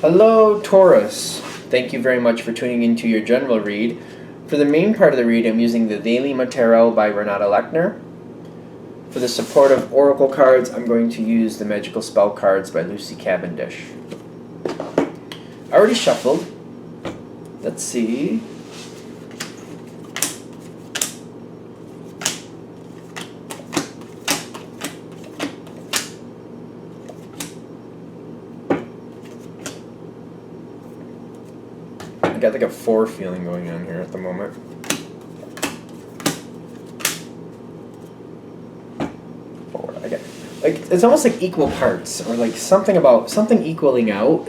Hello, Taurus. Thank you very much for tuning into your general read. For the main part of the read, I'm using the Daily Tarot by Renata Lechner. For the supportive oracle cards, I'm going to use the Magical Spell cards by Lucy Cavendish. I already shuffled. Let's see. I got like a 4 feeling going on here at the moment. 4. I got like it's almost like equal parts, or like something equaling out.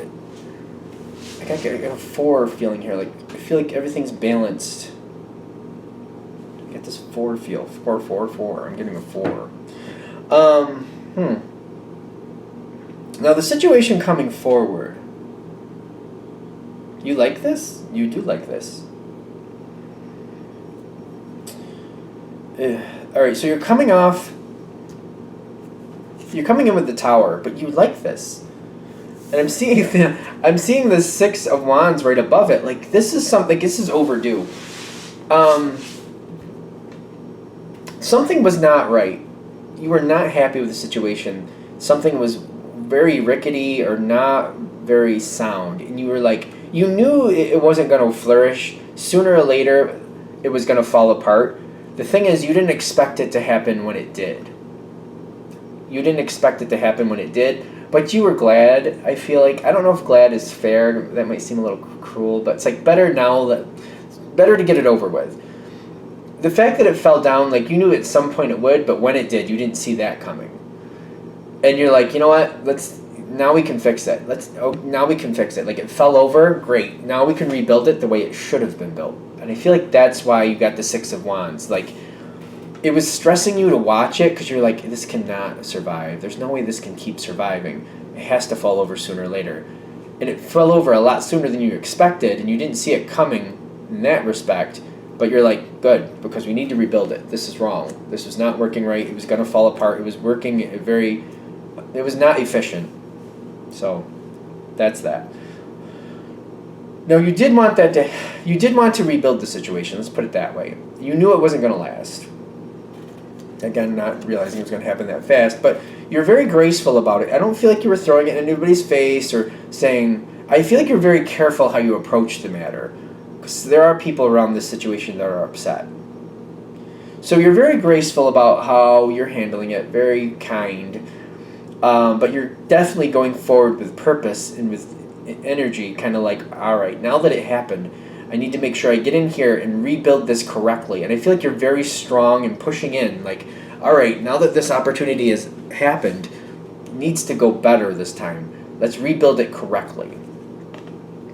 I got a 4 feeling here. Like I feel like everything's balanced. I get this 4 feel. 4, 4, 4. I'm getting a 4. Now the situation coming forward. You like this? You do like this. Alright, so you're coming in with the Tower, but you like this. And I'm seeing the 6 of Wands right above it. Like this is overdue. Something was not right. You were not happy with the situation. Something was very rickety or not very sound. And you were like, you knew it wasn't going to flourish. Sooner or later, it was going to fall apart. The thing is, you didn't expect it to happen when it did. But you were glad, I feel like. I don't know if glad is fair. That might seem a little cruel, but it's like better to get it over with. The fact that it fell down, like you knew at some point it would, but when it did, you didn't see that coming. And you're like, you know what? Now we can fix it. Now we can fix it. Like it fell over, great. Now we can rebuild it the way it should have been built. And I feel like that's why you got the 6 of Wands. Like it was stressing you to watch it because you're like, this cannot survive. There's no way this can keep surviving. It has to fall over sooner or later. And it fell over a lot sooner than you expected, and you didn't see it coming in that respect. But you're like, good, because we need to rebuild it. This is wrong. This was not working right. It was going to fall apart. It was working it was not efficient. So that's that. Now you did want to rebuild the situation. Let's put it that way. You knew it wasn't going to last. Again, not realizing it was going to happen that fast, but you're very graceful about it. I don't feel like you were throwing it in anybody's face or saying. I feel like you're very careful how you approach the matter, because there are people around this situation that are upset. So you're very graceful about how you're handling it, very kind. But you're definitely going forward with purpose and with energy, kind of like, all right, now that it happened, I need to make sure I get in here and rebuild this correctly. And I feel like you're very strong and pushing in, like, all right, now that this opportunity has happened, it needs to go better this time. Let's rebuild it correctly.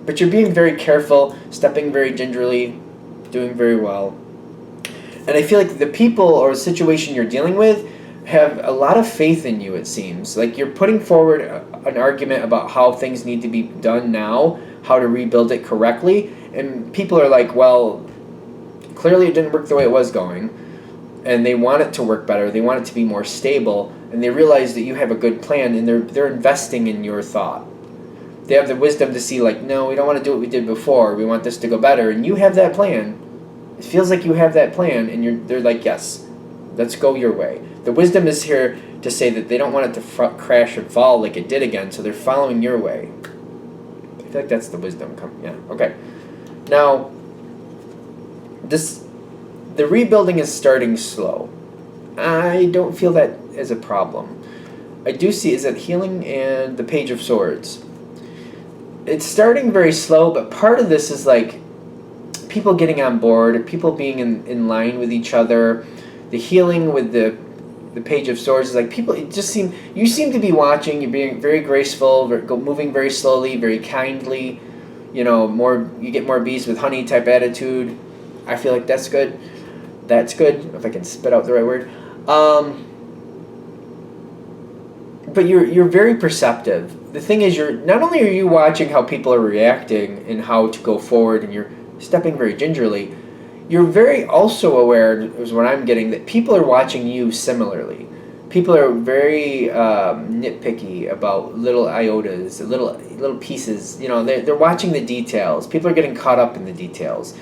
But you're being very careful, stepping very gingerly, doing very well. And I feel like the people or situation you're dealing with have a lot of faith in you, it seems. Like you're putting forward an argument about how things need to be done now, how to rebuild it correctly, and people are like, well, clearly it didn't work the way it was going, and they want it to work better, they want it to be more stable, and they realize that you have a good plan, and they're investing in your thought. They have the wisdom to see, like, no, we don't want to do what we did before, we want this to go better, and you have that plan. It feels like you have that plan, and they're like, yes, let's go your way. The wisdom is here to say that they don't want it to crash and fall like it did again, so they're following your way. I feel like that's the wisdom. Yeah, okay. Now, the rebuilding is starting slow. I don't feel that as a problem. I do see is that healing and the Page of Swords. It's starting very slow, but part of this is like people getting on board, people being in line with each other. The healing with the Page of Swords is like people. You seem to be watching. You're being very graceful, moving very slowly, very kindly. You get more bees with honey type attitude. I feel like that's good. That's good, if I can spit out the right word. But you're very perceptive. The thing is, not only are you watching how people are reacting and how to go forward, and you're stepping very gingerly, you're very also aware, is what I'm getting, that people are watching you similarly. people are very nitpicky about little iotas, little pieces. You know, they're watching the details. People are getting caught up in the details.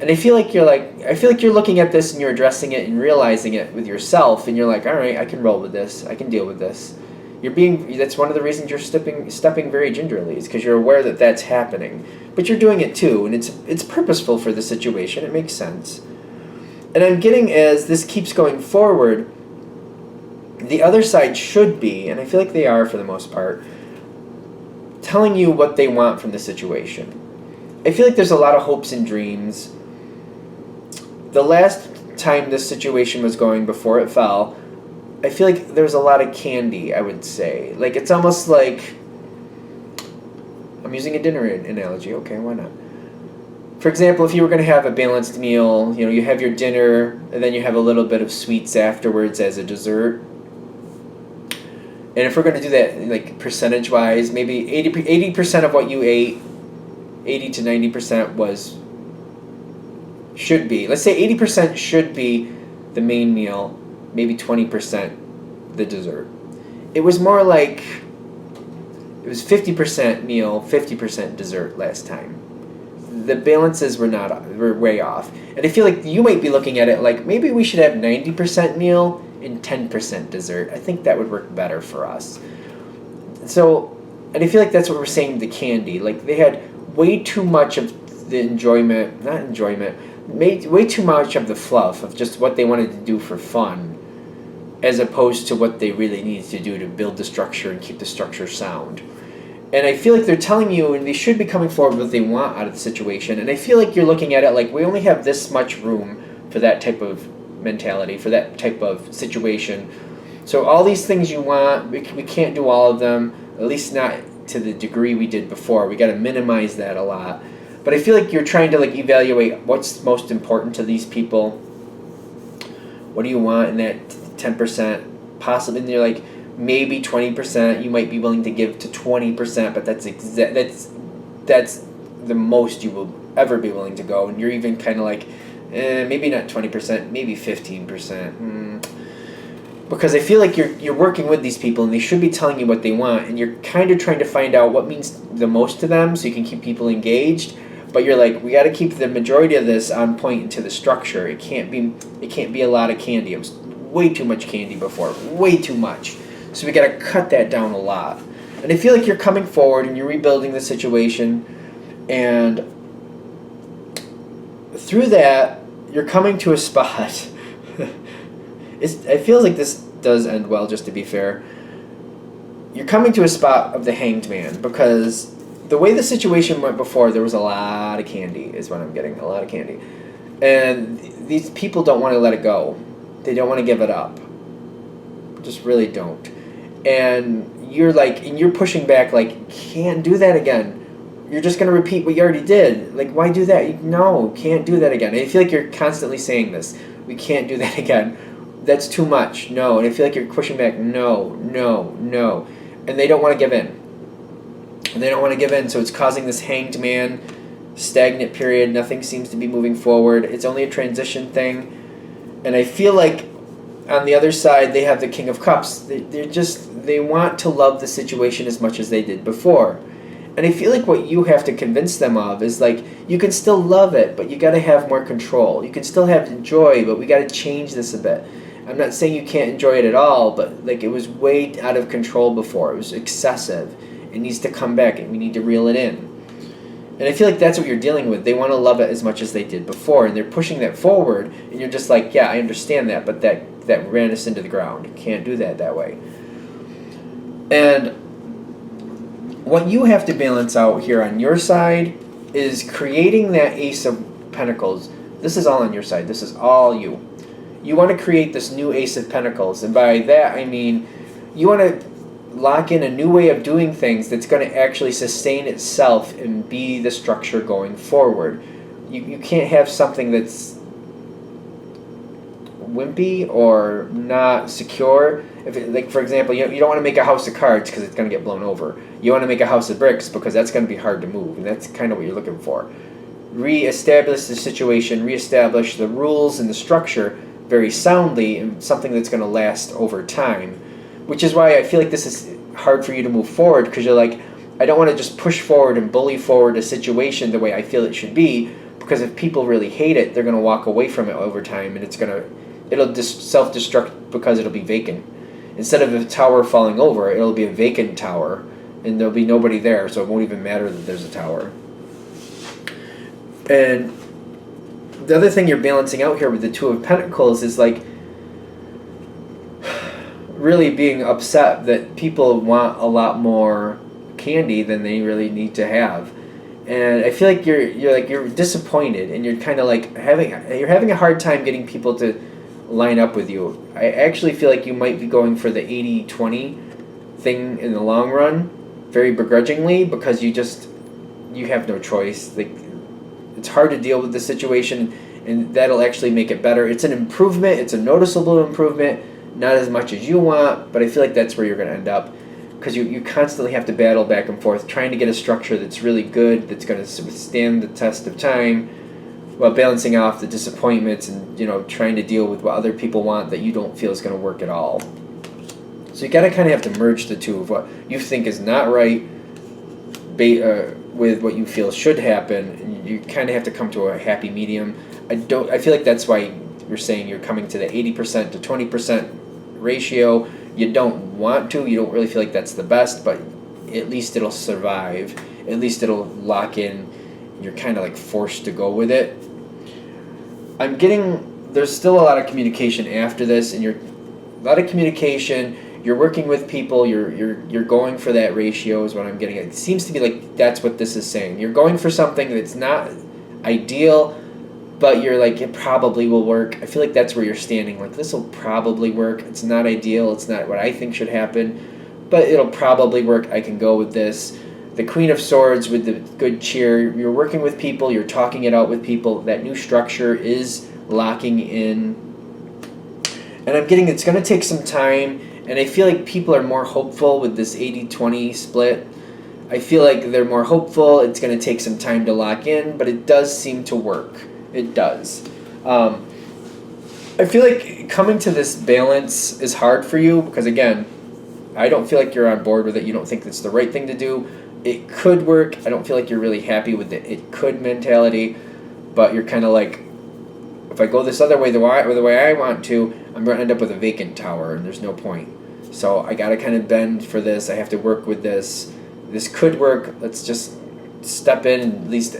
And I feel like you're looking at this and you're addressing it and realizing it with yourself, and you're like, all right, I can roll with this. I can deal with this. That's one of the reasons you're stepping very gingerly, is because you're aware that that's happening. But you're doing it too, and it's purposeful for the situation. It makes sense. And I'm getting, as this keeps going forward, the other side should be, and I feel like they are for the most part, telling you what they want from the situation. I feel like there's a lot of hopes and dreams. The last time this situation was going before it fell, I feel like there was a lot of candy, I would say. Like, it's almost like, I'm using a dinner analogy. Okay, why not? For example, if you were going to have a balanced meal, you know, you have your dinner, and then you have a little bit of sweets afterwards as a dessert. And if we're going to do that, like, percentage-wise, maybe 80% of what you ate, 80 to 90% should be. Let's say 80% should be the main meal, maybe 20% the dessert. It was more like, it was 50% meal, 50% dessert last time. The balances were way off. And I feel like you might be looking at it like, maybe we should have 90% meal and 10% dessert. I think that would work better for us. So, and I feel like that's what we're saying with the candy. Like, they had way too much of the way too much of the fluff of just what they wanted to do for fun, as opposed to what they really needed to do to build the structure and keep the structure sound. And I feel like they're telling you, and they should be coming forward with what they want out of the situation. And I feel like you're looking at it like, we only have this much room for that type of mentality, for that type of situation. So all these things you want, we can't do all of them, at least not to the degree we did before. We got to minimize that a lot. But I feel like you're trying to, like, evaluate what's most important to these people. What do you want in that 10%? Possibly, and you're like, maybe 20% you might be willing to give to 20%, but that's the most you will ever be willing to go. And you're even kind of like, maybe not 20%, maybe 15%. Because I feel like you're working with these people, and they should be telling you what they want, and you're kind of trying to find out what means the most to them so you can keep people engaged. But you're like, we got to keep the majority of this on point into the structure. It can't be a lot of candy. It was way too much candy before, way too much. So we got to cut that down a lot. And I feel like you're coming forward and you're rebuilding the situation, and through that, you're coming to a spot. I feel like this does end well, just to be fair. You're coming to a spot of the Hanged Man, because the way the situation went before, there was a lot of candy, is what I'm getting, a lot of candy. And these people don't want to let it go. They don't want to give it up. Just really don't. And you're like, and you're pushing back like, can't do that again. You're just going to repeat what you already did. Like, why do that? No, can't do that again. And I feel like you're constantly saying this. We can't do that again. That's too much. No. And I feel like you're pushing back. No. And they don't want to give in. So it's causing this Hanged Man, stagnant period. Nothing seems to be moving forward. It's only a transition thing. And I feel like on the other side, they have the King of Cups. They want to love the situation as much as they did before. And I feel like what you have to convince them of is, like, you can still love it, but you got to have more control. You can still have joy, but we got to change this a bit. I'm not saying you can't enjoy it at all, but, like, it was way out of control before. It was excessive. It needs to come back, and we need to reel it in. And I feel like that's what you're dealing with. They want to love it as much as they did before, and they're pushing that forward, and you're just like, yeah, I understand that, but that ran us into the ground. You can't do that way. And what you have to balance out here on your side is creating that Ace of Pentacles. This is all on your side. This is all you. You want to create this new Ace of Pentacles, and by that I mean you want to lock in a new way of doing things that's going to actually sustain itself and be the structure going forward. You can't have something that's wimpy or not secure. Like, for example, you don't want to make a house of cards because it's going to get blown over. You want to make a house of bricks because that's going to be hard to move, and that's kind of what you're looking for. Re-establish the situation, re-establish the rules and the structure, very soundly and something that's going to last over time, which is why I feel like this is hard for you to move forward, because you're like, I don't want to just push forward and bully forward a situation the way I feel it should be, because if people really hate it, they're going to walk away from it over time, and it'll just self-destruct because it'll be vacant. Instead of a tower falling over, it'll be a vacant tower, and there'll be nobody there, so it won't even matter that there's a tower. And the other thing you're balancing out here with the Two of Pentacles is like really being upset that people want a lot more candy than they really need to have. And I feel like you're disappointed, and you're kind of like having a hard time getting people to line up with you. I actually feel like you might be going for the 80-20 thing in the long run, very begrudgingly, because you have no choice. Like, it's hard to deal with the situation, and that'll actually make it better. It's an improvement. It's a noticeable improvement. Not as much as you want, but I feel like that's where you're going to end up, because you constantly have to battle back and forth trying to get a structure that's really good, that's going to withstand the test of time, while balancing off the disappointments and trying to deal with what other people want that you don't feel is going to work at all. So you got to kind of have to merge the two of what you think is not right with what you feel should happen. You kind of have to come to a happy medium. I feel like that's why you're saying you're coming to the 80% to 20% ratio. You don't want to. You don't really feel like that's the best, but at least it'll survive. At least it'll lock in. You're kind of like forced to go with it. I'm getting there's still a lot of communication after this, and a lot of communication. You're working with people. You're going for that ratio is what I'm getting at. It seems to be like that's what this is saying. You're going for something that's not ideal, but you're like, it probably will work. I feel like that's where you're standing. Like, this will probably work. It's not ideal. It's not what I think should happen, but it'll probably work. I can go with this. The Queen of Swords with the good cheer. You're working with people. You're talking it out with people. That new structure is locking in. And I'm getting it's going to take some time. And I feel like people are more hopeful with this 80-20 split. I feel like they're more hopeful. It's going to take some time to lock in, but it does seem to work. It does. I feel like coming to this balance is hard for you because, again, I don't feel like you're on board with it. You don't think it's the right thing to do. It could work. I don't feel like you're really happy with the it could mentality, but you're kind of like, if I go this other way, the way I want to, I'm going to end up with a vacant tower, and there's no point. So I got to kind of bend for this. I have to work with this. This could work. Let's just step in and at least...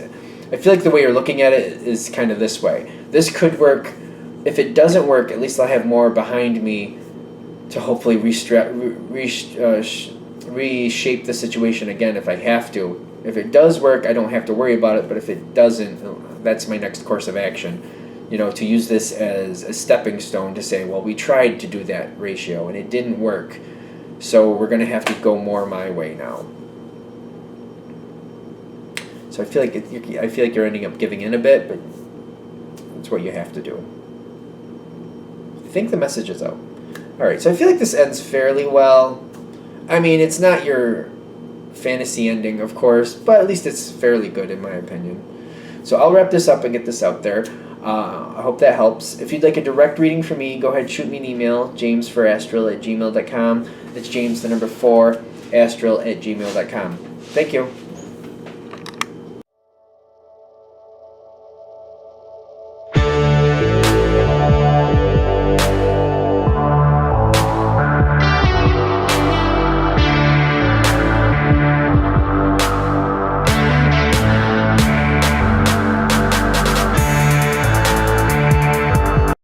I feel like the way you're looking at it is kind of this way. This could work. If it doesn't work, at least I'll have more behind me to hopefully reshape the situation again if I have to. If it does work, I don't have to worry about it, but if it doesn't, that's my next course of action. To use this as a stepping stone to say, well, we tried to do that ratio and it didn't work, so we're going to have to go more my way now. So I feel like you're ending up giving in a bit, but it's what you have to do. I think the message is out. All right, so I feel like this ends fairly well. I mean, it's not your fantasy ending, of course, but at least it's fairly good in my opinion. So I'll wrap this up and get this out there. I hope that helps. If you'd like a direct reading from me, go ahead and shoot me an email, jamesforastral@gmail.com. That's James, the number 4, astral@gmail.com. Thank you.